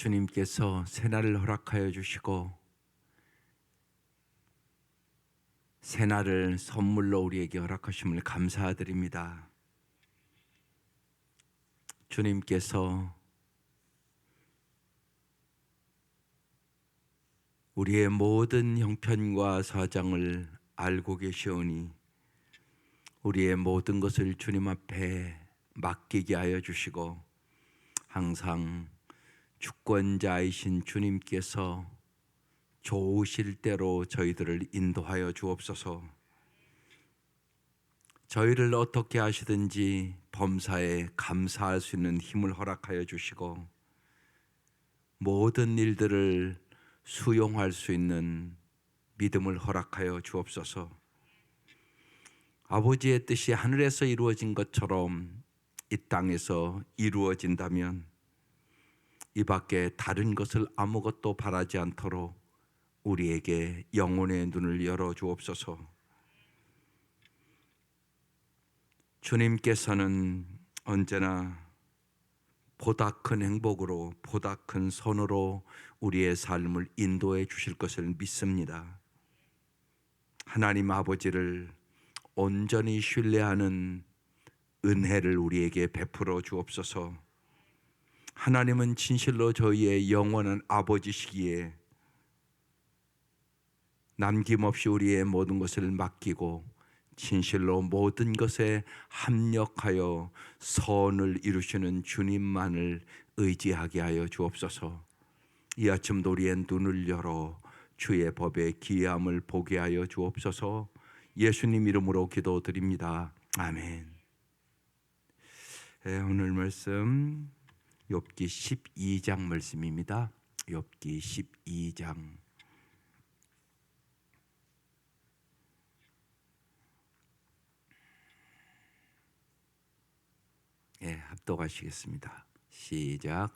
주님께서 새날을 허락하여 주시고 새날을 선물로 우리에게 허락하심을 감사드립니다. 주님께서 우리의 모든 형편과 사정을 알고 계시오니 우리의 모든 것을 주님 앞에 맡기게 하여 주시고 항상 주권자이신 주님께서 좋으실 대로 저희들을 인도하여 주옵소서. 저희를 어떻게 하시든지 범사에 감사할 수 있는 힘을 허락하여 주시고 모든 일들을 수용할 수 있는 믿음을 허락하여 주옵소서. 아버지의 뜻이 하늘에서 이루어진 것처럼 이 땅에서 이루어진다면 이 밖에 다른 것을 아무것도 바라지 않도록 우리에게 영혼의 눈을 열어 주옵소서. 주님께서는 언제나 보다 큰 행복으로 보다 큰 선으로 우리의 삶을 인도해 주실 것을 믿습니다. 하나님 아버지를 온전히 신뢰하는 은혜를 우리에게 베풀어 주옵소서. 하나님은 진실로 저희의 영원한 아버지시기에 남김없이 우리의 모든 것을 맡기고 진실로 모든 것에 합력하여 선을 이루시는 주님만을 의지하게 하여 주옵소서. 이 아침도 우리의 눈을 열어 주의 법의 기이함을 보게 하여 주옵소서. 예수님 이름으로 기도드립니다. 아멘. 오늘 말씀 욥기 12장 말씀입니다. 욥기 12장. 합독하시겠습니다. 시작.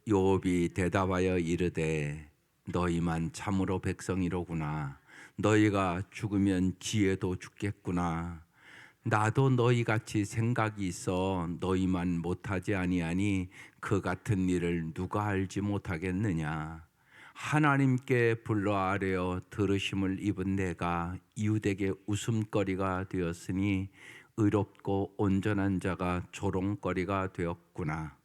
욥이 대답하여 이르되 너희만 참으로 백성이로구나. 너희가 죽으면 지혜도 죽겠구나. 나도 너희같이 생각이 있어 너희만 못하지 아니하니 그 같은 일을 누가 알지 못하겠느냐. 하나님께 불러 아뢰어 들으심을 입은 내가 이웃에게 웃음거리가 되었으니 의롭고 온전한 자가 조롱거리가 되었구나.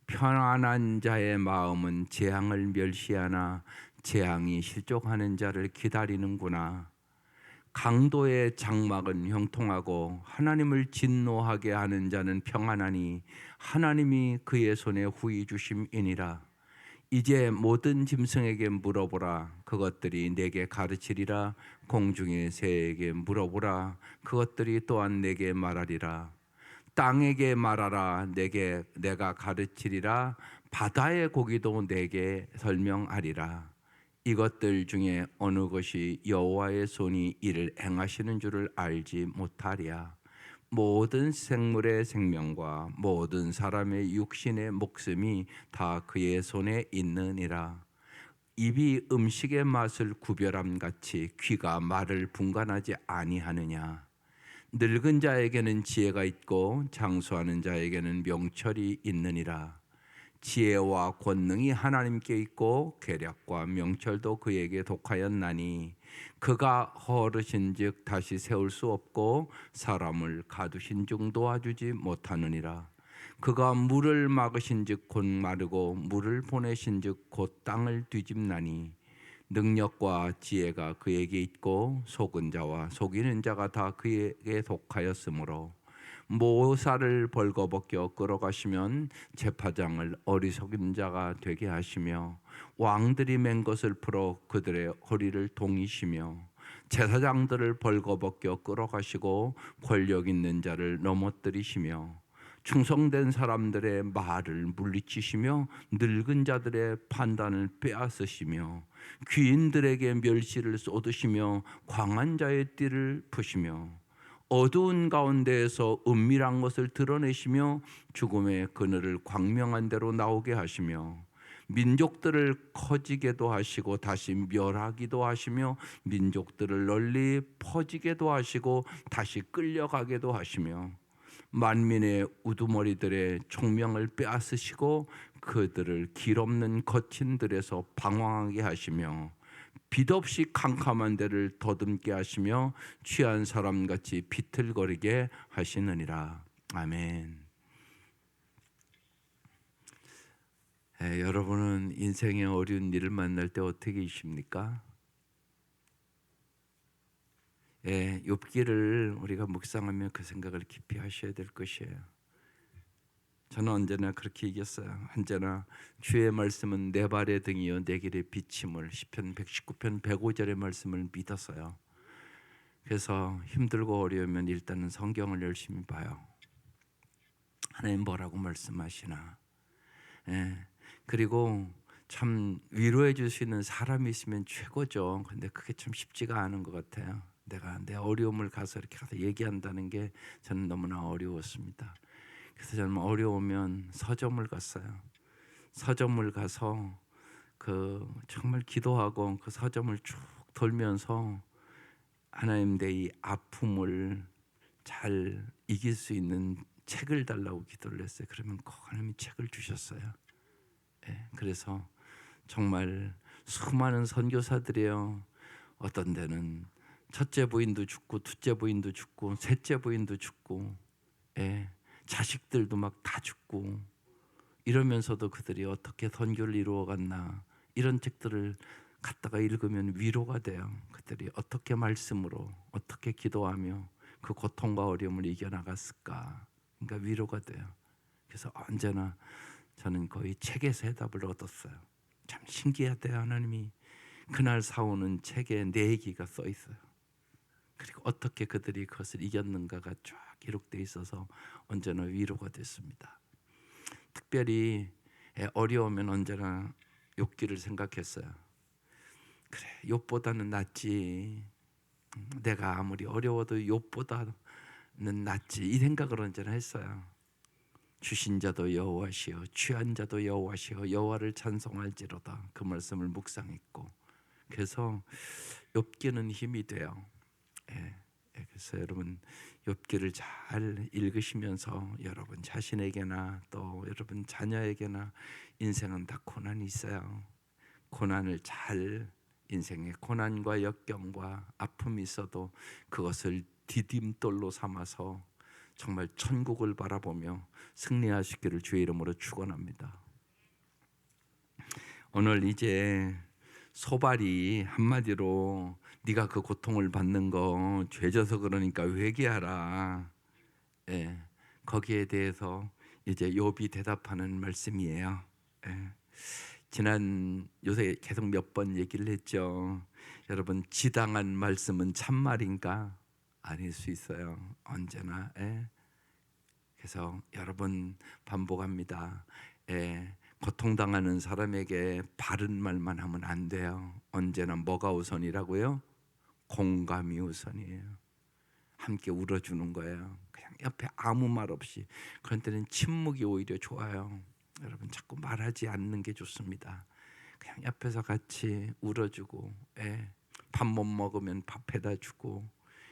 편안한 자의 마음은 재앙을 멸시하나 재앙이 실족하는 자를 기다리는구나. 강도의 장막은 형통하고 하나님을 진노하게 하는 자는 평안하니 하나님이 그의 손에 후히 주심이니라. 이제 모든 짐승에게 물어보라. 그것들이 내게 가르치리라. 공중의 새에게 물어보라. 그것들이 또한 내게 말하리라. 땅에게 말하라. 내가 가르치리라. 바다의 고기도 내게 설명하리라. 이것들 중에 어느 것이 여호와의 손이 이를 행하시는 줄을 알지 못하랴. 모든 생물의 생명과 모든 사람의 육신의 목숨이 다 그의 손에 있느니라. 입이 음식의 맛을 구별함 같이 귀가 말을 분간하지 아니하느냐. 늙은 자에게는 지혜가 있고 장수하는 자에게는 명철이 있느니라. 지혜와 권능이 하나님께 있고 계략과 명철도 그에게 독하였나니 그가 허르신즉 다시 세울 수 없고 사람을 가두신즉 놓아주지 못하느니라. 그가 물을 막으신즉 곧 마르고 물을 보내신즉 곧 땅을 뒤집나니 능력과 지혜가 그에게 있고 속은 자와 속이는 자가 다 그에게 독하였으므로 모사를 벌거벗겨 끌어가시면 제파장을 어리석은 자가 되게 하시며 왕들이 맨 것을 풀어 그들의 허리를 동이시며 제사장들을 벌거벗겨 끌어가시고 권력 있는 자를 넘어뜨리시며 충성된 사람들의 말을 물리치시며 늙은 자들의 판단을 빼앗으시며 귀인들에게 멸시를 쏟으시며 광한 자의 띠를 푸시며 어두운 가운데에서 은밀한 것을 드러내시며 죽음의 그늘을 광명한 대로 나오게 하시며 민족들을 커지게도 하시고 다시 멸하기도 하시며 민족들을 널리 퍼지게도 하시고 다시 끌려가게도 하시며 만민의 우두머리들의 총명을 빼앗으시고 그들을 길 없는 거친 들에서 방황하게 하시며 빛 없이 캄캄한 데를 더듬게 하시며 취한 사람같이 비틀거리게 하시느니라. 아멘. 여러분은 인생의 어려운 일을 만날 때 어떻게 계십니까? 욥기를 우리가 묵상하면 그 생각을 깊이 하셔야 될 것이에요. 저는 언제나 그렇게 얘기했어요. 언제나 주의 말씀은 내 발의 등이요 내 길의 비침을, 시편 119편 105절의 말씀을 믿었어요. 그래서 힘들고 어려우면 일단은 성경을 열심히 봐요. 하나님 뭐라고 말씀하시나. 그리고 참 위로해 줄 수 있는 사람이 있으면 최고죠. 근데 그게 참 쉽지가 않은 것 같아요. 내가 내 어려움을 가서 이렇게 가서 얘기한다는 게 저는 너무나 어려웠습니다. 그래서 저는 어려우면 서점을 갔어요. 서점을 가서 그 정말 기도하고 그 서점을 쭉 돌면서 하나님 내 이 아픔을 잘 이길 수 있는 책을 달라고 기도를 했어요. 그러면 꼭 하나님이 책을 주셨어요. 그래서 정말 수많은 선교사들이요. 어떤 데는 첫째 부인도 죽고 둘째 부인도 죽고 셋째 부인도 죽고 자식들도 막 다 죽고 이러면서도 그들이 어떻게 선교를 이루어갔나 이런 책들을 갖다가 읽으면 위로가 돼요. 그들이 어떻게 말씀으로 어떻게 기도하며 그 고통과 어려움을 이겨나갔을까. 그러니까 위로가 돼요. 그래서 언제나 저는 거의 책에서 해답을 얻었어요. 참 신기하대요. 하나님이 그날 사오는 책에 내 얘기가 써 있어요. 그리고 어떻게 그들이 그것을 이겼는가가 쫙 기록되어 있어서 언제나 위로가 됐습니다. 특별히 어려우면 언제나 욥기를 생각했어요. 그래, 욥보다는 낫지. 내가 아무리 어려워도 욥보다는 낫지. 이 생각을 언제나 했어요. 주신 자도 여호와시요 취한 자도 여호와시요 여호와를 찬송할지로다. 그 말씀을 묵상했고 그래서 욥기는 힘이 돼요. 그래서 여러분 욥기를 잘 읽으시면서 여러분 자신에게나 또 여러분 자녀에게나 인생은 다 고난이 있어요. 고난을 잘 인생의 고난과 역경과 아픔이 있어도 그것을 디딤돌로 삼아서 정말 천국을 바라보며 승리하시기를 주의 이름으로 축원합니다. 오늘 이제 소발이 한마디로 네가 그 고통을 받는 거 죄져서 그러니까 회개하라. 거기에 대해서 이제 욥이 대답하는 말씀이에요. 지난 요새 계속 몇 번 얘기를 했죠. 여러분 지당한 말씀은 참말인가? 아닐 수 있어요. 언제나. 그래서 여러분 반복합니다. 고통당하는 사람에게 바른 말만 하면 안 돼요. 언제나 뭐가 우선이라고요? 공감이 우선이에요. 함께 울어주는 거예요. 그냥 옆에 아무 말 없이. 그런 때는 침묵이 오히려 좋아요. 여러분 자꾸 말하지 않는 게 좋습니다. 그냥 옆에서 같이 울어주고 밥 못 먹으면 밥 해다 주고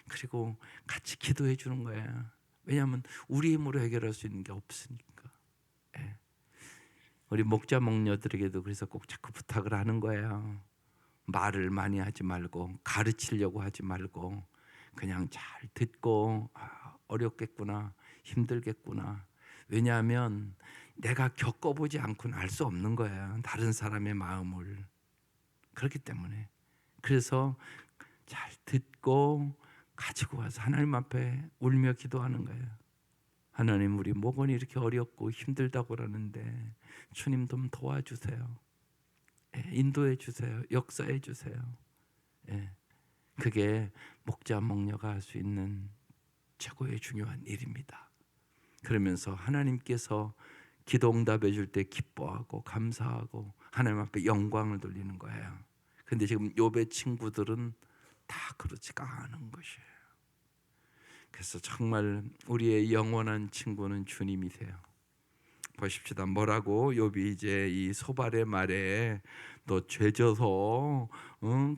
그리고 같이 기도해 주는 거예요. 왜냐하면 우리 힘으로 해결할 수 있는 게 없으니까. 우리 목자 목녀들에게도 그래서 꼭 자꾸 부탁을 하는 거예요. 말을 많이 하지 말고 가르치려고 하지 말고 그냥 잘 듣고 어렵겠구나 힘들겠구나. 왜냐하면 내가 겪어보지 않고는 알 수 없는 거예요. 다른 사람의 마음을. 그렇기 때문에 그래서 잘 듣고 가지고 와서 하나님 앞에 울며 기도하는 거예요. 하나님 우리 목은 이렇게 어렵고 힘들다고 그러는데 주님 좀 도와주세요. 인도해 주세요. 역사해 주세요. 그게 목자 목녀가 할 수 있는 최고의 중요한 일입니다. 그러면서 하나님께서 기도 응답해 줄 때 기뻐하고 감사하고 하나님 앞에 영광을 돌리는 거예요. 근데 지금 욥의 친구들은 다 그렇지가 않은 것이에요. 그래서 정말 우리의 영원한 친구는 주님이세요. 보십시다. 뭐라고 욥이 이제 이 소발의 말에 너 죄져서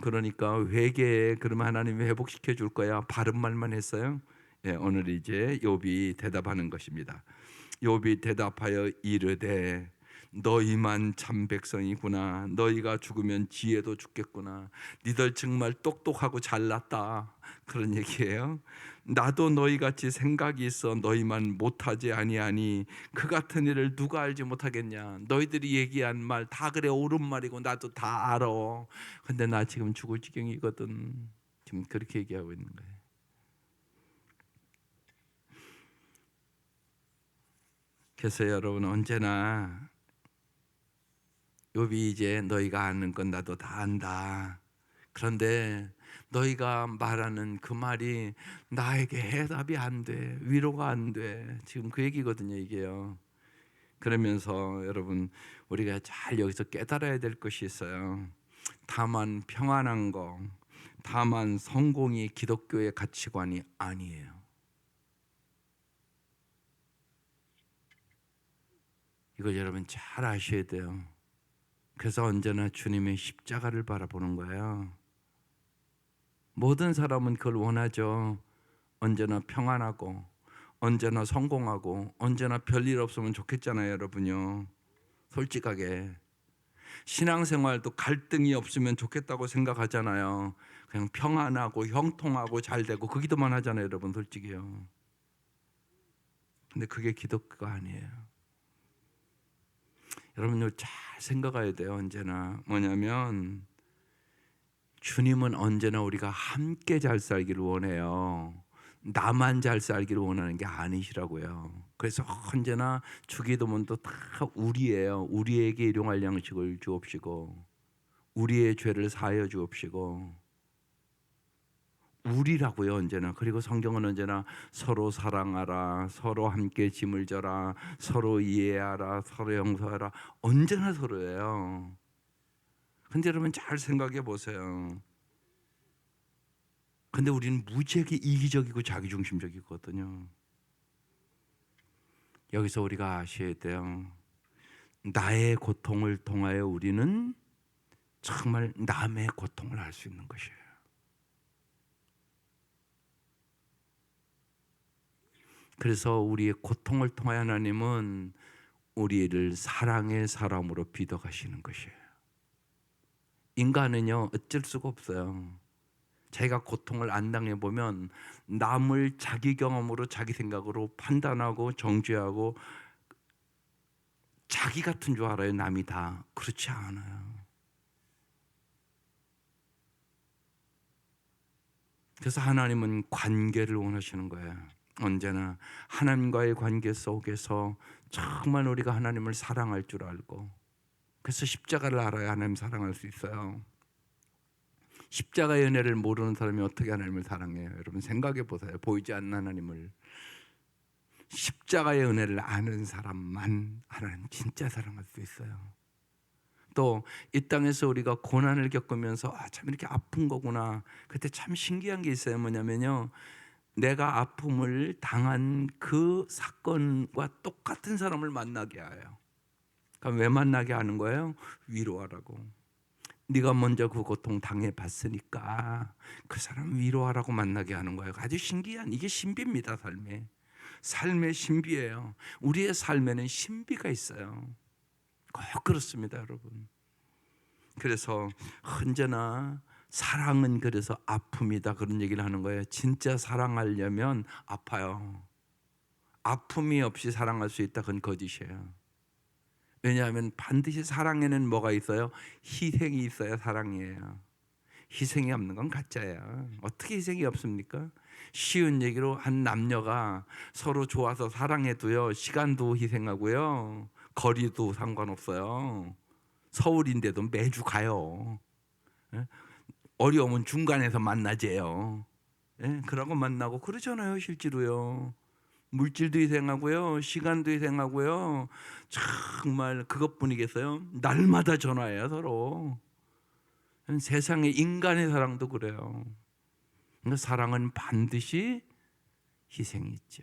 그러니까 회개해. 그러면 하나님이 회복시켜 줄 거야. 바른 말만 했어요. 예, 오늘 이제 욥이 대답하는 것입니다. 욥이 대답하여 이르되 너희만 참 백성이구나. 너희가 죽으면 지혜도 죽겠구나. 니들 정말 똑똑하고 잘났다. 그런 얘기예요. 나도 너희같이 생각이 있어 너희만 못하지 아니하니 그 같은 일을 누가 알지 못하겠냐. 너희들이 얘기한 말 다 그래 옳은 말이고 나도 다 알아. 근데 나 지금 죽을 지경이거든. 지금 그렇게 얘기하고 있는 거예요. 그래서 여러분 언제나 욥이 이제 너희가 아는 건 나도 다 안다. 그런데 너희가 말하는 그 말이 나에게 해답이 안 돼. 위로가 안 돼. 지금 그 얘기거든요, 이게요. 그러면서 여러분 우리가 잘 여기서 깨달아야 될 것이 있어요. 다만 평안한 거, 다만 성공이 기독교의 가치관이 아니에요. 이걸 여러분 잘 아셔야 돼요. 그래서 언제나 주님의 십자가를 바라보는 거예요. 모든 사람은 그걸 원하죠. 언제나 평안하고 언제나 성공하고 언제나 별일 없으면 좋겠잖아요, 여러분요. 솔직하게 신앙생활도 갈등이 없으면 좋겠다고 생각하잖아요. 그냥 평안하고 형통하고 잘 되고 그 기도만 하잖아요, 여러분. 솔직히요. 근데 그게 기독교가 아니에요. 여러분요 잘 생각해야 돼요. 언제나 뭐냐면 주님은 언제나 우리가 함께 잘 살기를 원해요. 나만 잘 살기를 원하는 게 아니시라고요. 그래서 언제나 주기도문도 다 우리예요. 우리에게 일용할 양식을 주옵시고 우리의 죄를 사하여 주옵시고 우리라고요 언제나. 그리고 성경은 언제나 서로 사랑하라, 서로 함께 짐을 져라, 서로 이해하라, 서로 용서하라. 언제나 서로예요. 근데 여러분 잘 생각해 보세요. 근데 우리는 무지하게 이기적이고 자기중심적이거든요. 여기서 우리가 아셔야 돼요. 나의 고통을 통하여 우리는 정말 남의 고통을 알 수 있는 것이에요. 그래서 우리의 고통을 통하여 하나님은 우리를 사랑의 사람으로 빚어가시는 것이에요. 인간은요 어쩔 수가 없어요. 자기가 고통을 안 당해보면 남을 자기 경험으로 자기 생각으로 판단하고 정죄하고 자기 같은 줄 알아요. 남이 다 그렇지 않아요. 그래서 하나님은 관계를 원하시는 거예요. 언제나 하나님과의 관계 속에서 정말 우리가 하나님을 사랑할 줄 알고, 그래서 십자가를 알아야 하나님 사랑할 수 있어요. 십자가의 은혜를 모르는 사람이 어떻게 하나님을 사랑해요? 여러분 생각해 보세요. 보이지 않는 하나님을. 십자가의 은혜를 아는 사람만 하나님 진짜 사랑할 수 있어요. 또 이 땅에서 우리가 고난을 겪으면서 참 이렇게 아픈 거구나. 그때 참 신기한 게 있어요. 뭐냐면요, 내가 아픔을 당한 그 사건과 똑같은 사람을 만나게 해요. 그럼 왜 만나게 하는 거예요? 위로하라고. 네가 먼저 그 고통 당해봤으니까 그 사람 위로하라고 만나게 하는 거예요. 아주 신기한, 이게 신비입니다. 삶의 신비예요. 우리의 삶에는 신비가 있어요. 꼭 그렇습니다, 여러분. 그래서 언제나 사랑은 그래서 아픔이다, 그런 얘기를 하는 거예요. 진짜 사랑하려면 아파요. 아픔이 없이 사랑할 수 있다, 그건 거짓이에요. 왜냐하면 반드시 사랑에는 뭐가 있어요? 희생이 있어야 사랑이에요. 희생이 없는 건 가짜예요. 어떻게 희생이 없습니까? 쉬운 얘기로 한 남녀가 서로 좋아서 사랑해도요, 시간도 희생하고요, 거리도 상관없어요. 서울인데도 매주 가요. 예? 어려우면 중간에서 만나재요. 예? 그러고 만나고 그러잖아요, 실제로요. 물질도 희생하고요, 시간도 희생하고요. 정말 그것뿐이겠어요? 날마다 전화해요, 서로. 세상에 인간의 사랑도 그래요. 그러니까 사랑은 반드시 희생이 있죠.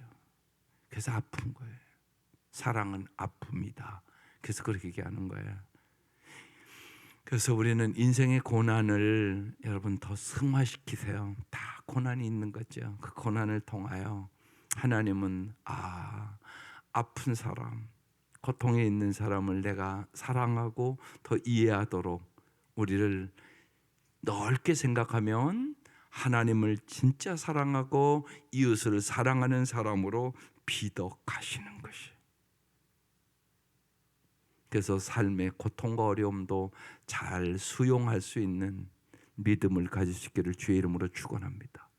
그래서 아픈 거예요. 사랑은 아픕니다. 그래서 그렇게 얘기하는 거예요. 그래서 우리는 인생의 고난을 여러분 더 승화시키세요. 다 고난이 있는 거죠. 그 고난을 통하여 하나님은 아픈 사람, 고통에 있는 사람을 내가 사랑하고 더 이해하도록 우리를 넓게 생각하면 하나님을 진짜 사랑하고 이웃을 사랑하는 사람으로 비덕하시는 것이. 그래서 삶의 고통과 어려움도 잘 수용할 수 있는 믿음을 가질 수 있기를 주의 이름으로 축원합니다.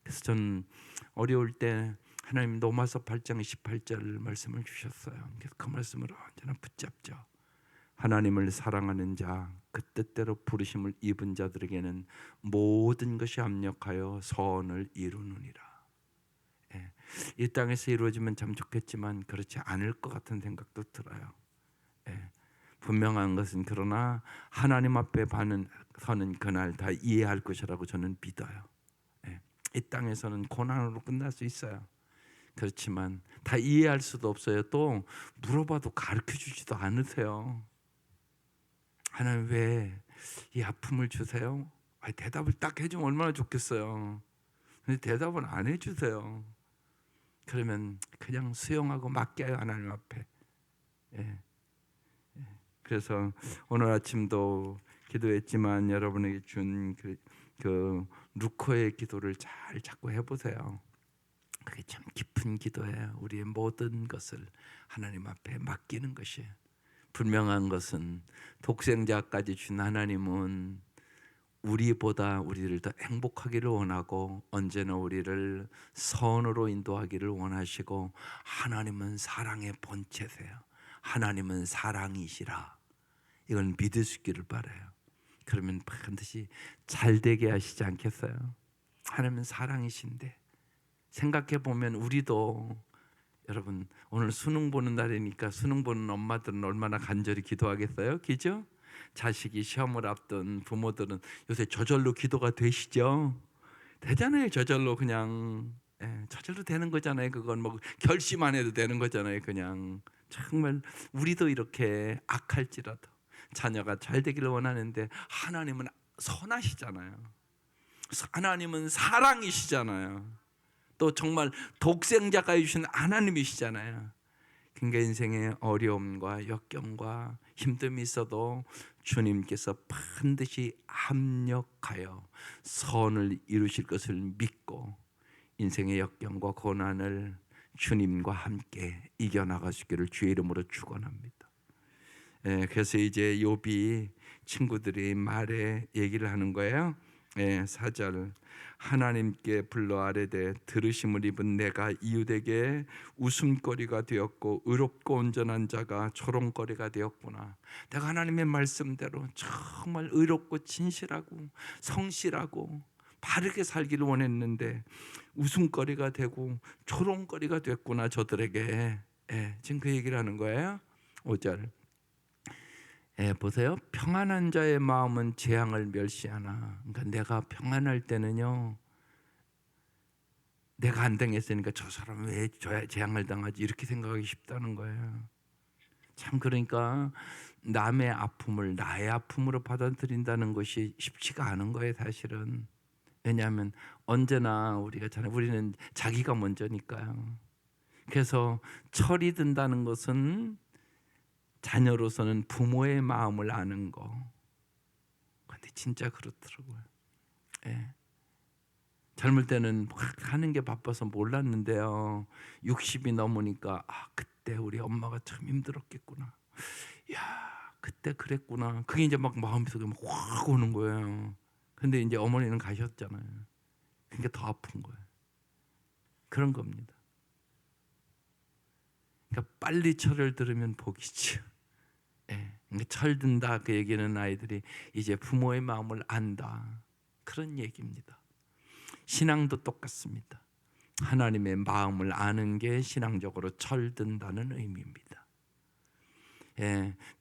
그래서 저는 어려울 때 하나님 로마서 8장 18절 말씀을 주셨어요. 그래서 그 말씀을 언제나 붙잡죠. 하나님을 사랑하는 자, 그 뜻대로 부르심을 입은 자들에게는 모든 것이 합력하여 선을 이루느니라. 예, 이 땅에서 이루어지면 참 좋겠지만 그렇지 않을 것 같은 생각도 들어요. 예, 분명한 것은 그러나 하나님 앞에 서는 그날 다 이해할 것이라고 저는 믿어요. 예, 이 땅에서는 고난으로 끝날 수 있어요. 그렇지만 다 이해할 수도 없어요. 또 물어봐도 가르쳐주지도 않으세요. 하나님 왜 이 아픔을 주세요? 대답을 딱 해주면 얼마나 좋겠어요. 근데 대답을 안 해주세요. 그러면 그냥 수용하고 맡겨요, 하나님 앞에. 예. 그래서 오늘 아침도 기도했지만 여러분에게 준 그 루커의 기도를 잘 자꾸 해보세요. 그게 참 깊은 기도예요. 우리의 모든 것을 하나님 앞에 맡기는 것이에요. 분명한 것은 독생자까지 준 하나님은 우리보다 우리를 더 행복하기를 원하고 언제나 우리를 선으로 인도하기를 원하시고 하나님은 사랑의 본체세요. 하나님은 사랑이시라. 이건 믿을 수 있기를 바라요. 그러면 반드시 잘 되게 하시지 않겠어요? 하나님은 사랑이신데 생각해 보면 우리도 여러분 오늘 수능 보는 날이니까 수능 보는 엄마들은 얼마나 간절히 기도하겠어요? 그죠? 자식이 시험을 앞둔 부모들은 요새 저절로 기도가 되시죠? 되잖아요. 저절로 그냥 저절로 되는 거잖아요. 그건 뭐 결심 안 해도 되는 거잖아요. 그냥 정말 우리도 이렇게 악할지라도 자녀가 잘 되기를 원하는데 하나님은 선하시잖아요. 하나님은 사랑이시잖아요. 또 정말 독생자가 주신 하나님이시잖아요. 그러니까 인생의 어려움과 역경과 힘듦이 있어도 주님께서 반드시 합력하여 선을 이루실 것을 믿고 인생의 역경과 고난을 주님과 함께 이겨나갈 수 있기를 주의 이름으로 축원합니다. 그래서 이제 욥이 친구들이 말에 얘기를 하는 거예요. 4절 하나님께 불러 아뢰되 들으심을 입은 내가 이웃에게 웃음거리가 되었고 의롭고 온전한 자가 조롱거리가 되었구나. 내가 하나님의 말씀대로 정말 의롭고 진실하고 성실하고 바르게 살기를 원했는데 웃음거리가 되고 조롱거리가 됐구나 저들에게. 지금 그 얘기를 하는 거예요. 5절 보세요. 평안한 자의 마음은 재앙을 멸시하나. 그러니까 내가 평안할 때는요, 내가 안 당했으니까 저 사람은 왜 재앙을 당하지 이렇게 생각하기 쉽다는 거예요. 참 그러니까 남의 아픔을 나의 아픔으로 받아들인다는 것이 쉽지가 않은 거예요, 사실은. 왜냐하면 언제나 우리는 자기가 먼저니까요. 그래서 철이 든다는 것은 자녀로서는 부모의 마음을 아는 거. 근데 진짜 그렇더라고요. 젊을 때는 막 하는 게 바빠서 몰랐는데요. 60이 넘으니까 그때 우리 엄마가 참 힘들었겠구나. 야, 그때 그랬구나. 그게 이제 막 마음속에 막 확 오는 거예요. 근데 이제 어머니는 가셨잖아요. 그러니까 더 아픈 거예요. 그런 겁니다. 그러니까 빨리 철을 들으면 복이죠. 그러니까 철든다 그 얘기는 아이들이 이제 부모의 마음을 안다 그런 얘기입니다. 신앙도 똑같습니다. 하나님의 마음을 아는 게 신앙적으로 철든다는 의미입니다.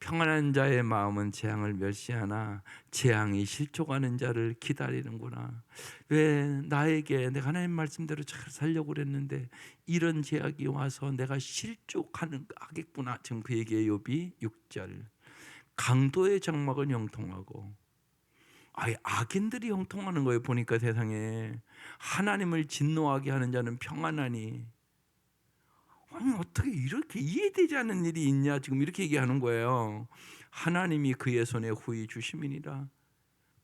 평안한 자의 마음은 재앙을 멸시하나 재앙이 실족하는 자를 기다리는구나. 왜 나에게 내가 하나님 말씀대로 잘 살려고 그랬는데 이런 재앙이 와서 내가 실족하겠구나. 지금 그 얘기예요. 욥이 6절 강도의 장막은 형통하고 아예 악인들이 형통하는 거예요. 보니까 세상에 하나님을 진노하게 하는 자는 평안하니. 아니 어떻게 이렇게 이해되지 않는 일이 있냐 지금 이렇게 얘기하는 거예요. 하나님이 그의 손에 후히 주심이니라.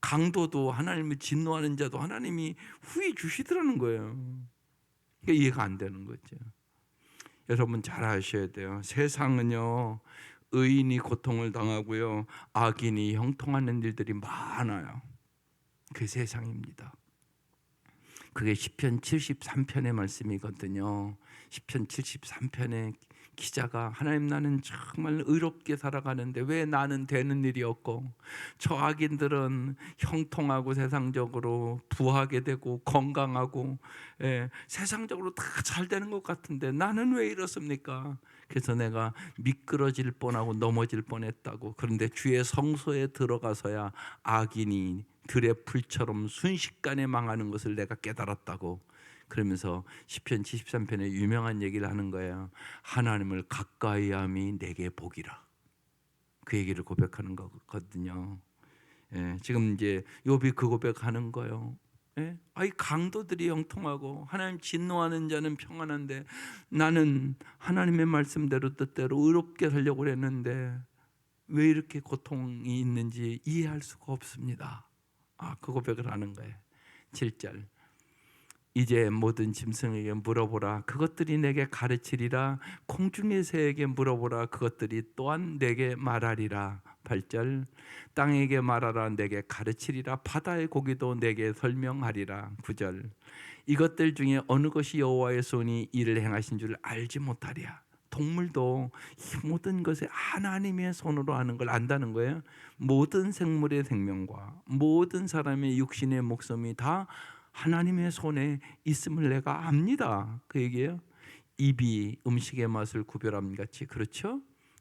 강도도 하나님을 진노하는 자도 하나님이 후히 주시더라는 거예요. 그러니까 이해가 안 되는 거죠. 여러분 잘 아셔야 돼요. 세상은요 의인이 고통을 당하고요 악인이 형통하는 일들이 많아요. 그 세상입니다. 그게 시편 73편의 말씀이거든요. 시편 73편의 기자가 하나님 나는 정말 의롭게 살아가는데 왜 나는 되는 일이 없고 저 악인들은 형통하고 세상적으로 부하게 되고 건강하고 세상적으로 다 잘 되는 것 같은데 나는 왜 이렇습니까? 그래서 내가 미끄러질 뻔하고 넘어질 뻔했다고. 그런데 주의 성소에 들어가서야 악인이 들의 풀처럼 순식간에 망하는 것을 내가 깨달았다고. 그러면서 시편 73편에 유명한 얘기를 하는 거예요. 하나님을 가까이함이 내게 복이라. 그 얘기를 고백하는 거거든요. 지금 이제 욥이 그 고백하는 거예요. 아이 강도들이 형통하고 하나님 진노하는 자는 평안한데 나는 하나님의 말씀대로 뜻대로 의롭게 살려고 그랬는데 왜 이렇게 고통이 있는지 이해할 수가 없습니다. 그 고백을 하는 거예요. 7절 이제 모든 짐승에게 물어보라 그것들이 내게 가르치리라 공중의 새에게 물어보라 그것들이 또한 내게 말하리라. 8절 땅에게 말하라 내게 가르치리라 바다의 고기도 내게 설명하리라. 9절 이것들 중에 어느 것이 여호와의 손이 이를 행하신 줄 알지 못하랴. 동물도 이 모든 것에 하나님의 손으로 하는 걸 안다는 거예요. 모든 생물의 생명과 모든 사람의 육신의 목숨이 다 하나님의 손에 있음을 내가 압니다. 그 얘기예요. 입이 음식의 맛을 구별함 같이 그렇죠?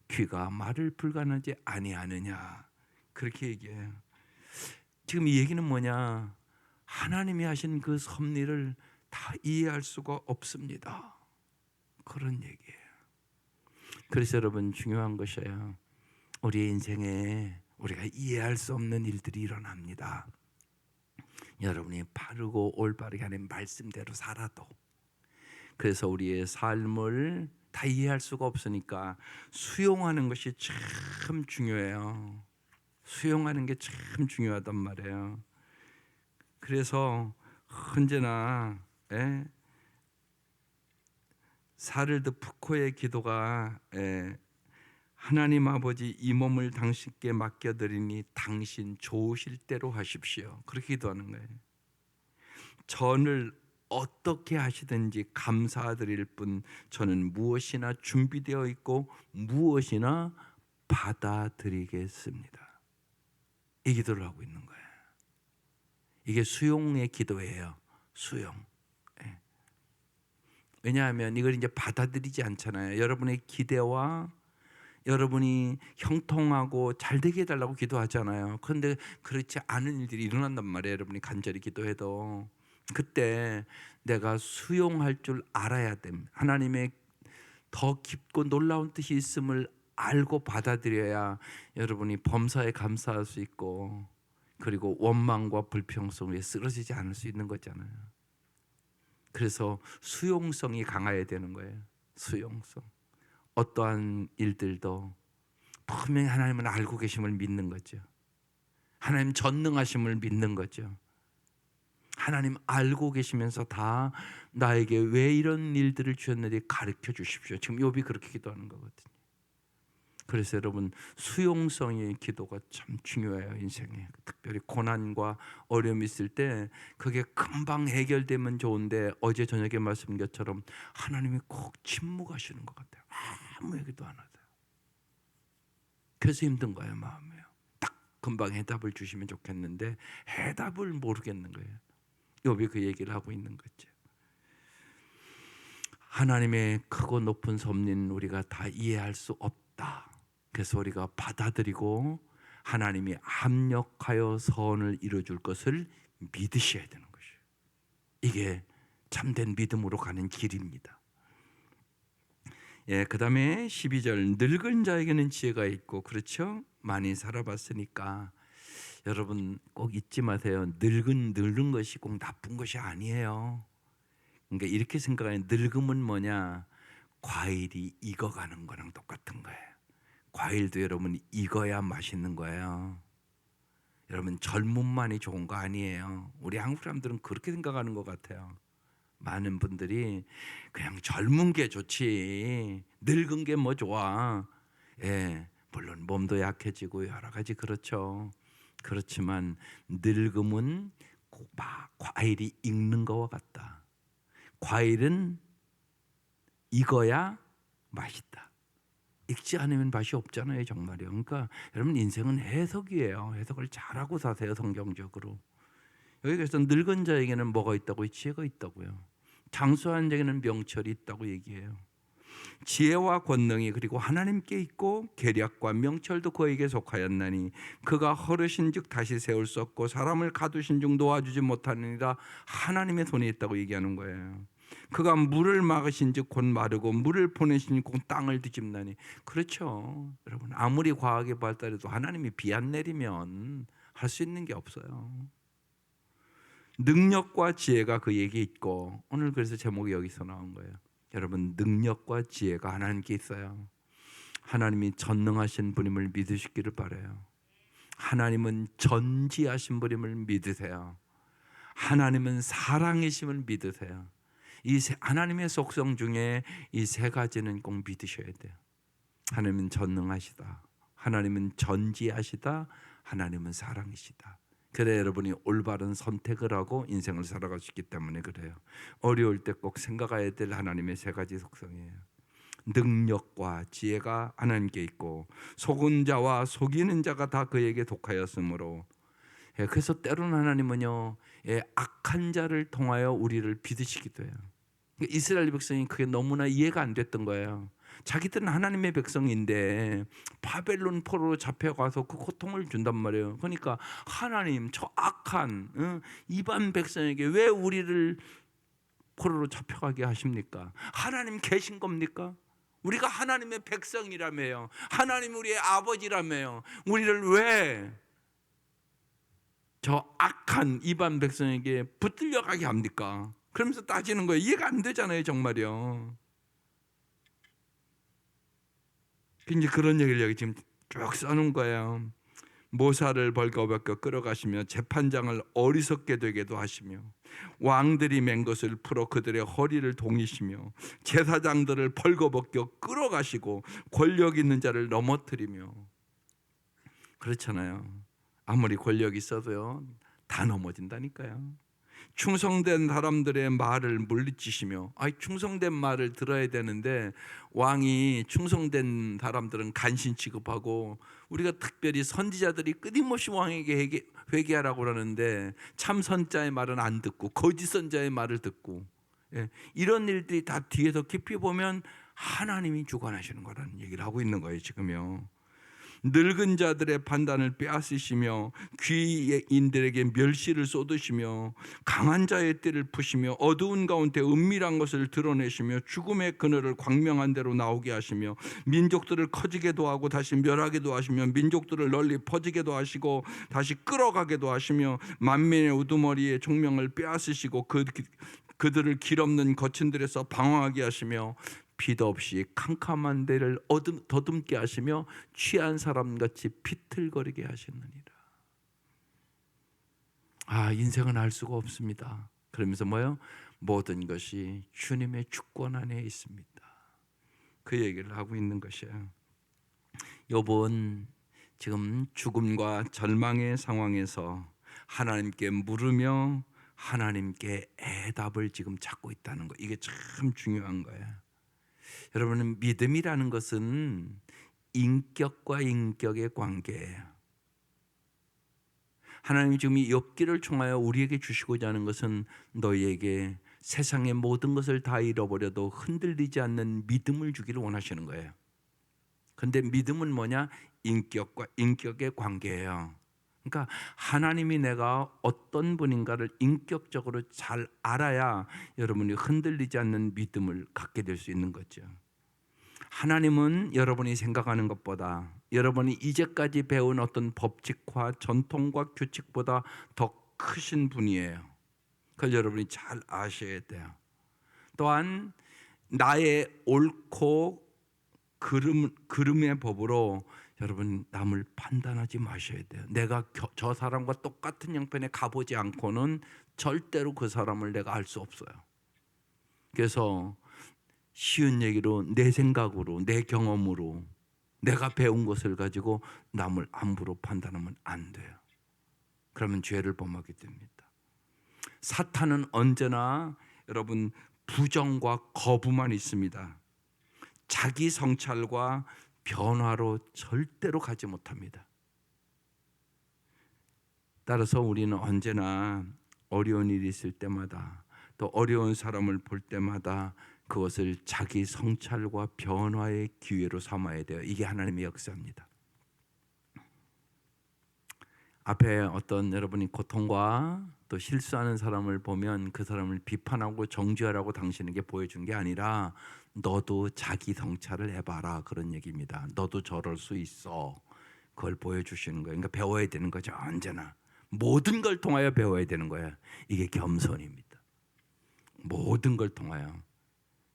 귀가 말을 불가하지 아니하느냐 그렇게 얘기해요. 지금 이 얘기는 뭐냐? 하나님이 하신 그 섭리를 다 이해할 수가 없습니다. 그런 얘기예요. 그래서 여러분 중요한 것이에요. 우리의 인생에 우리가 이해할 수 없는 일들이 일어납니다. 여러분이 바르고 올바르게 하는 말씀대로 살아도. 그래서 우리의 삶을 다 이해할 수가 없으니까 수용하는 것이 참 중요해요. 수용하는 게 참 중요하단 말이에요. 그래서 언제나 사르드 푸코의 기도가 하나님 아버지 이 몸을 당신께 맡겨드리니 당신 좋으실 대로 하십시오. 그렇게 기도하는 거예요. 전을 어떻게 하시든지 감사드릴 뿐 저는 무엇이나 준비되어 있고 무엇이나 받아들이겠습니다. 이 기도를 하고 있는 거예요. 이게 수용의 기도예요. 수용. 왜냐하면 이걸 이제 받아들이지 않잖아요. 여러분의 기대와 여러분이 형통하고 잘 되게 해달라고 기도하잖아요. 그런데 그렇지 않은 일들이 일어난단 말이에요. 여러분이 간절히 기도해도. 그때 내가 수용할 줄 알아야 됩니다. 하나님의 더 깊고 놀라운 뜻이 있음을 알고 받아들여야 여러분이 범사에 감사할 수 있고 그리고 원망과 불평성 위에 쓰러지지 않을 수 있는 거잖아요. 그래서 수용성이 강해야 되는 거예요. 수용성. 어떠한 일들도 분명히 하나님은 알고 계심을 믿는 거죠. 하나님 전능하심을 믿는 거죠. 하나님 알고 계시면서 다 나에게 왜 이런 일들을 주셨는지 가르쳐 주십시오. 지금 욥이 그렇게 기도하는 거거든요. 그래서 여러분 수용성의 기도가 참 중요해요. 인생에 특별히 고난과 어려움이 있을 때 그게 금방 해결되면 좋은데 어제 저녁에 말씀드린 것처럼 하나님이 꼭 침묵하시는 것 같아요. 아무 얘기도 안 하세요. 그래서 힘든 거예요. 마음에요. 딱 금방 해답을 주시면 좋겠는데 해답을 모르겠는 거예요. 욥이 그 얘기를 하고 있는 거죠. 하나님의 크고 높은 섭리는 우리가 다 이해할 수 없다. 그래서 우리가 받아들이고 하나님이 합력하여 선을 이루어줄 것을 믿으셔야 되는 것이에요. 이게 참된 믿음으로 가는 길입니다. 그 다음에 12절 늙은 자에게는 지혜가 있고 그렇죠? 많이 살아봤으니까 여러분 꼭 잊지 마세요. 늙은 것이 꼭 나쁜 것이 아니에요. 그러니까 이렇게 생각해요. 늙음은 뭐냐? 과일이 익어가는 거랑 똑같은 거예요. 과일도 여러분 익어야 맛있는 거예요. 여러분 젊음만이 좋은 거 아니에요. 우리 한국 사람들은 그렇게 생각하는 것 같아요. 많은 분들이 그냥 젊은 게 좋지 늙은 게 뭐 좋아. 예, 물론 몸도 약해지고 여러 가지 그렇죠. 그렇지만 늙음은 과일이 익는 거와 같다. 과일은 익어야 맛있다. 익지 않으면 맛이 없잖아요, 정말요. 그러니까 여러분 인생은 해석이에요. 해석을 잘하고 사세요, 성경적으로. 여기서 늙은 자에게는 뭐가 있다고? 지혜가 있다고요. 장수한 자에게는 명철이 있다고 얘기해요. 지혜와 권능이 그리고 하나님께 있고 계략과 명철도 그에게 속하였나니 그가 허르신즉 다시 세울 수 없고 사람을 가두신즉 놓아주지 못하느니라. 하나님의 손에 있다고 얘기하는 거예요. 그가 물을 막으신즉 곧 마르고 물을 보내신즉 곧 땅을 뒤집나니. 그렇죠. 여러분 아무리 과학이 발달해도 하나님이 비 안 내리면 할 수 있는 게 없어요. 능력과 지혜가 그에게 있고, 오늘 그래서 제목이 여기서 나온 거예요. 여러분 능력과 지혜가 하나님께 있어요. 하나님이 전능하신 분임을 믿으시기를 바라요. 하나님은 전지하신 분임을 믿으세요. 하나님은 사랑이심을 믿으세요. 이 하나님의 속성 중에 이 세 가지는 꼭 믿으셔야 돼요. 하나님은 전능하시다. 하나님은 전지하시다. 하나님은 사랑이시다. 그래 여러분이 올바른 선택을 하고 인생을 살아갈 수 있기 때문에 그래요. 어려울 때 꼭 생각해야 될 하나님의 세 가지 속성이에요. 능력과 지혜가 하나님께 있고 속은 자와 속이는 자가 다 그에게 독하였으므로. 그래서 때로는 하나님은요 악한 자를 통하여 우리를 빚으시기도 해요. 이스라엘 백성이 그게 너무나 이해가 안 됐던 거예요. 자기들은 하나님의 백성인데 바벨론 포로로 잡혀가서 그 고통을 준단 말이에요. 그러니까 하나님 저 악한 이방 백성에게 왜 우리를 포로로 잡혀가게 하십니까? 하나님 계신 겁니까? 우리가 하나님의 백성이라며요. 하나님 우리의 아버지라며요. 우리를 왜 저 악한 이방 백성에게 붙들려 가게 합니까? 그러면서 따지는 거예요. 이해가 안 되잖아요, 정말요. 이제 그런 얘기를 여기 지금 쭉 써놓은 거예요. 모사를 벌거벗겨 끌어가시며 재판장을 어리석게 되게도 하시며 왕들이 맨 것을 풀어 그들의 허리를 동이시며 제사장들을 벌거벗겨 끌어가시고 권력 있는 자를 넘어뜨리며. 그렇잖아요. 아무리 권력 있어도요 다 넘어진다니까요. 충성된 사람들의 말을 물리치시며, 충성된 말을 들어야 되는데 왕이 충성된 사람들은 간신 취급하고 우리가 특별히 선지자들이 끊임없이 왕에게 회개하라고 그러는데 참 선자의 말은 안 듣고 거짓 선자의 말을 듣고, 이런 일들이 다 뒤에서 깊이 보면 하나님이 주관하시는 거라는 얘기를 하고 있는 거예요 지금요. 늙은 자들의 판단을 빼앗으시며 귀인들에게 멸시를 쏟으시며 강한 자의 띠를 푸시며 어두운 가운데 은밀한 것을 드러내시며 죽음의 그늘을 광명한 대로 나오게 하시며 민족들을 커지게도 하고 다시 멸하게도 하시며 민족들을 널리 퍼지게도 하시고 다시 끌어가게도 하시며 만민의 우두머리의 총명을 빼앗으시고 그들을 길 없는 거친들에서 방황하게 하시며 빛 없이 캄캄한 데를 더듬게 하시며 취한 사람같이 비틀거리게 하셨느니라. 인생은 알 수가 없습니다. 그러면서 뭐요? 모든 것이 주님의 주권 안에 있습니다. 그 얘기를 하고 있는 것이에요. 욥은 지금 죽음과 절망의 상황에서 하나님께 물으며 하나님께 해답을 지금 찾고 있다는 거, 이게 참 중요한 거예요. 여러분 믿음이라는 것은 인격과 인격의 관계예요. 하나님이 지금 이 욥기를 통하여 우리에게 주시고자 하는 것은 너희에게 세상의 모든 것을 다 잃어버려도 흔들리지 않는 믿음을 주기를 원하시는 거예요. 그런데 믿음은 뭐냐? 인격과 인격의 관계예요. 그러니까 하나님이 내가 어떤 분인가를 인격적으로 잘 알아야 여러분이 흔들리지 않는 믿음을 갖게 될 수 있는 거죠. 하나님은 여러분이 생각하는 것보다, 여러분이 이제까지 배운 어떤 법칙과 전통과 규칙보다 더 크신 분이에요. 그걸 여러분이 잘 아셔야 돼요. 또한 나의 옳고 그름의 법으로 여러분 남을 판단하지 마셔야 돼요. 내가 저 사람과 똑같은 형편에 가보지 않고는 절대로 그 사람을 내가 알 수 없어요. 그래서 쉬운 얘기로 내 생각으로, 내 경험으로, 내가 배운 것을 가지고 남을 함부로 판단하면 안 돼요. 그러면 죄를 범하게 됩니다. 사탄은 언제나 여러분 부정과 거부만 있습니다. 자기 성찰과 변화로 절대로 가지 못합니다. 따라서 우리는 언제나 어려운 일이 있을 때마다, 또 어려운 사람을 볼 때마다 그것을 자기 성찰과 변화의 기회로 삼아야 돼요. 이게 하나님의 역사입니다. 앞에 어떤 여러분이 고통과 또 실수하는 사람을 보면 그 사람을 비판하고 정죄하라고 당신에게 보여준 게 아니라 너도 자기 성찰을 해봐라, 그런 얘기입니다. 너도 저럴 수 있어, 그걸 보여주시는 거예요. 그러니까 배워야 되는 거죠. 언제나 모든 걸 통하여 배워야 되는 거예요. 이게 겸손입니다. 모든 걸 통하여.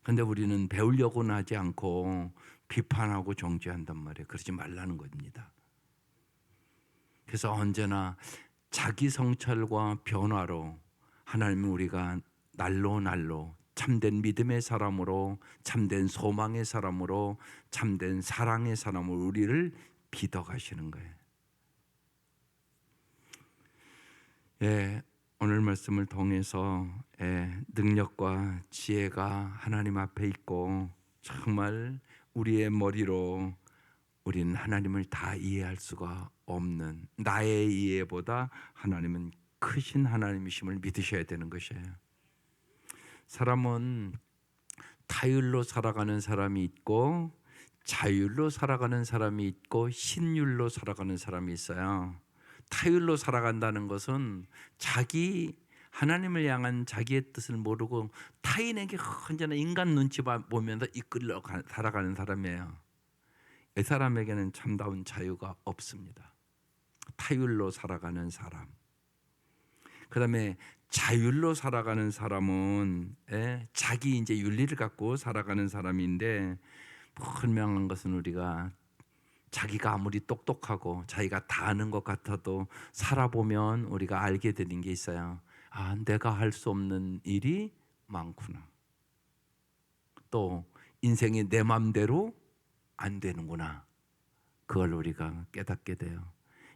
그런데 우리는 배우려고는 하지 않고 비판하고 정죄한단 말이에요. 그러지 말라는 겁니다. 그래서 언제나 자기 성찰과 변화로 하나님은 우리가 날로 참된 믿음의 사람으로, 참된 소망의 사람으로, 참된 사랑의 사람으로 우리를 빚어가시는 거예요. 예, 오늘 말씀을 통해서 능력과 지혜가 하나님 앞에 있고 정말 우리의 머리로 우리는 하나님을 다 이해할 수가 없는, 나의 이해보다 하나님은 크신 하나님이심을 믿으셔야 되는 것이에요. 사람은 타율로 살아가는 사람이 있고 자율로 살아가는 사람이 있고 신율로 살아가는 사람이 있어요. 타율로 살아간다는 것은 자기 하나님을 향한 자기의 뜻을 모르고 타인에게 언제나 인간 눈치 보면서 이끌려 살아가는 사람이에요. 이 사람에게는 참다운 자유가 없습니다. 타율로 살아가는 사람. 그 다음에 자율로 살아가는 사람은 자기 이제 윤리를 갖고 살아가는 사람인데, 분명한 것은 우리가 자기가 아무리 똑똑하고 자기가 다 아는 것 같아도 살아보면 우리가 알게 되는 게 있어요. 아, 내가 할 수 없는 일이 많구나. 또 인생이 내 맘대로 안 되는구나. 그걸 우리가 깨닫게 돼요.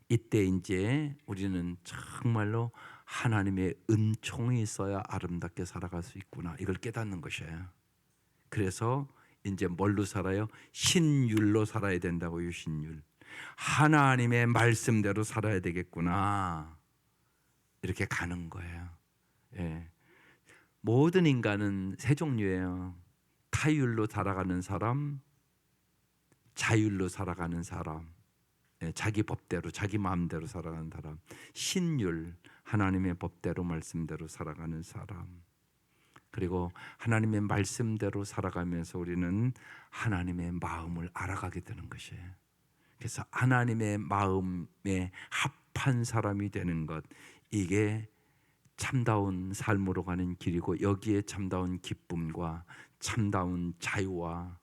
이때 이제 우리는 정말로 하나님의 은총이 있어야 아름답게 살아갈 수 있구나, 이걸 깨닫는 것이에요. 그래서 이제 뭘로 살아요? 신율로 살아야 된다고요. 신율. 하나님의 말씀대로 살아야 되겠구나, 이렇게 가는 거예요. 예. 모든 인간은 세 종류예요. 타율로 살아가는 사람, 자율로 살아가는 사람, 자기 법대로 자기 마음대로 살아가는 사람, 신율, 하나님의 법대로 말씀대로 살아가는 사람. 그리고 하나님의 말씀대로 살아가면서 우리는 하나님의 마음을 알아가게 되는 것이에요. 그래서 하나님의 마음에 합한 사람이 되는 것, 이게 참다운 삶으로 가는 길이고, 여기에 참다운 기쁨과 참다운 자유와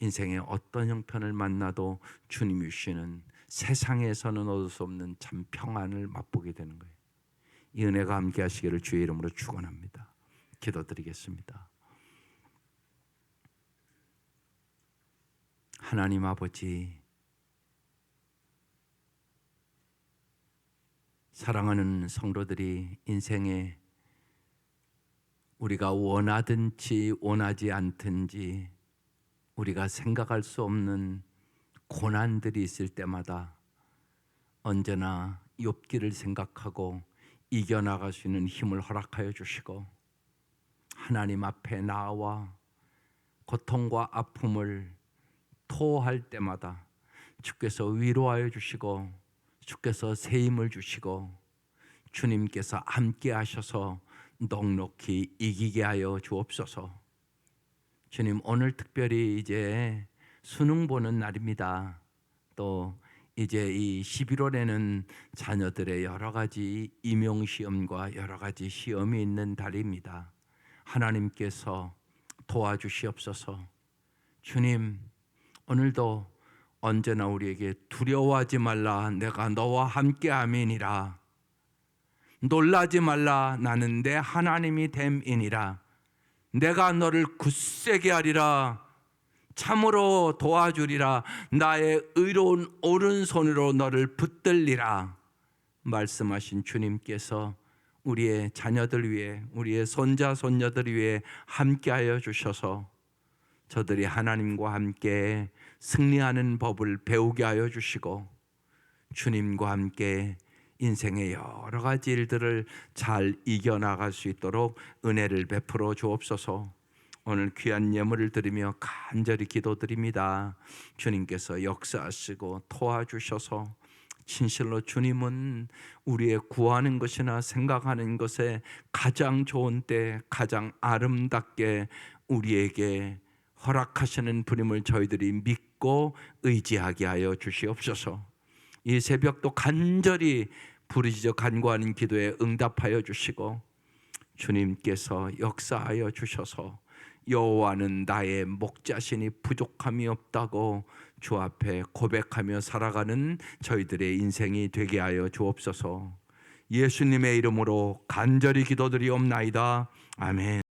인생의 어떤 형편을 만나도 주님이 주시는 세상에서는 얻을 수 없는 참 평안을 맛보게 되는 거예요. 이 은혜가 함께 하시기를 주의 이름으로 축원합니다. 기도드리겠습니다. 하나님 아버지, 사랑하는 성도들이 인생에 우리가 원하든지 원하지 않든지 우리가 생각할 수 없는 고난들이 있을 때마다 언제나 욥기를 생각하고 이겨나갈 수 있는 힘을 허락하여 주시고, 하나님 앞에 나와 고통과 아픔을 토할 때마다 주께서 위로하여 주시고, 주께서 새 힘을 주시고, 주님께서 함께 하셔서 넉넉히 이기게 하여 주옵소서. 주님, 오늘 특별히 이제 수능 보는 날입니다. 또 이제 이 11월에는 자녀들의 여러 가지 임용 시험과 여러 가지 시험이 있는 달입니다. 하나님께서 도와주시옵소서. 주님, 오늘도 언제나 우리에게 두려워하지 말라, 내가 너와 함께함이니라. 놀라지 말라, 나는 내 하나님이 됨이니라. 내가 너를 굳세게 하리라. 참으로 도와주리라. 나의 의로운 오른손으로 너를 붙들리라. 말씀하신 주님께서 우리의 자녀들 위해, 우리의 손자 손녀들 위해 함께하여 주셔서 저들이 하나님과 함께 승리하는 법을 배우게 하여 주시고, 주님과 함께 인생의 여러 가지 일들을 잘 이겨나갈 수 있도록 은혜를 베풀어 주옵소서. 오늘 귀한 예물을 드리며 간절히 기도드립니다. 주님께서 역사하시고 도와주셔서 진실로 주님은 우리의 구하는 것이나 생각하는 것에 가장 좋은 때 가장 아름답게 우리에게 허락하시는 분임을 저희들이 믿고 의지하게 하여 주시옵소서. 이 새벽도 간절히 부르짖어 간구하는 기도에 응답하여 주시고, 주님께서 역사하여 주셔서 여호와는 나의 목자시니 부족함이 없다고 주 앞에 고백하며 살아가는 저희들의 인생이 되게 하여 주옵소서. 예수님의 이름으로 간절히 기도드리옵나이다. 아멘.